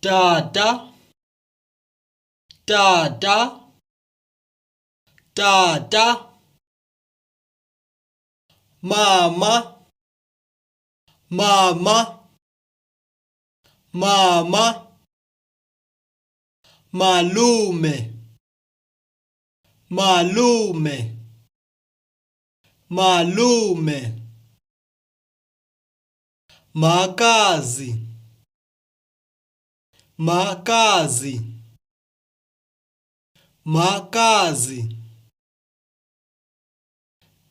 tata, tata, tata, mama, mama, mama, malume, malume, malume, makazi, makazi, makazi,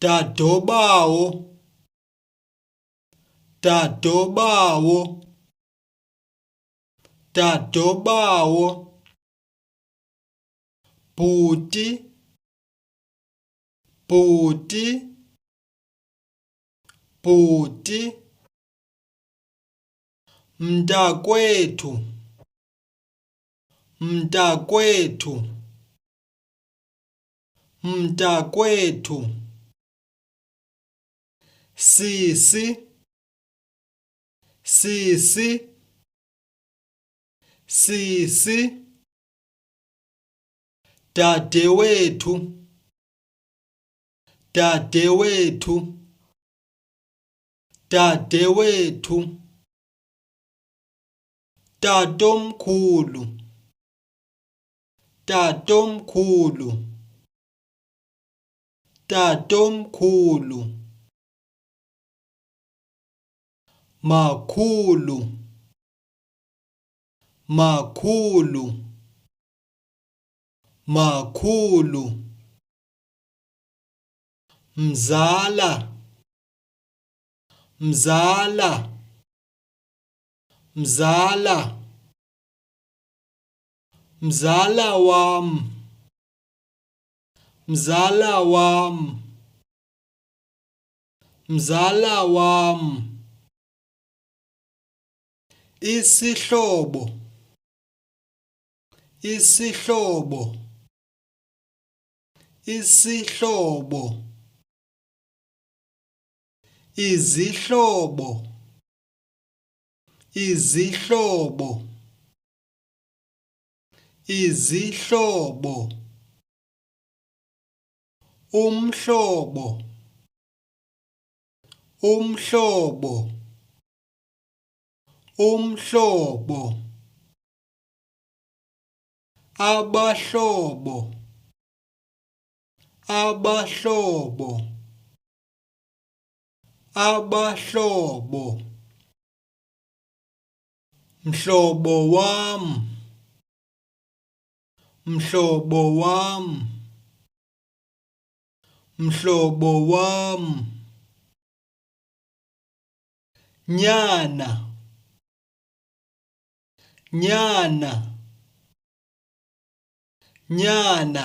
dadobawo, dadobawo, dadobawo, bhuti, bhuti, bhuti, mntakwethu, mntakwethu, mntakwethu, sisi, sisi, sisi, dadewethu, dadewethu, dadewethu, tatomkhulu, tatomkhulu, tatomkhulu, makhulu, makhulu, makhulu, mzala, mzala, mzala, mzala wam, mzala wam, mzala wam, isihlobo, isihlobo, isihlobo, izihlobo, izihlobo, izihlobo, umhlobo, umhlobo, umhlobo, abahlobo, abahlobo, abahlobo, mhlobo wam, mhlobo wam, mhlobo wam, nyana, nyana, nyana,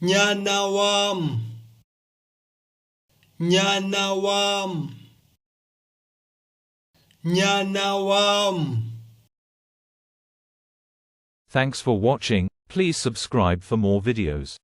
nyana wam, nyana wam, nyana wam. Thanks for watching. Please subscribe for more videos.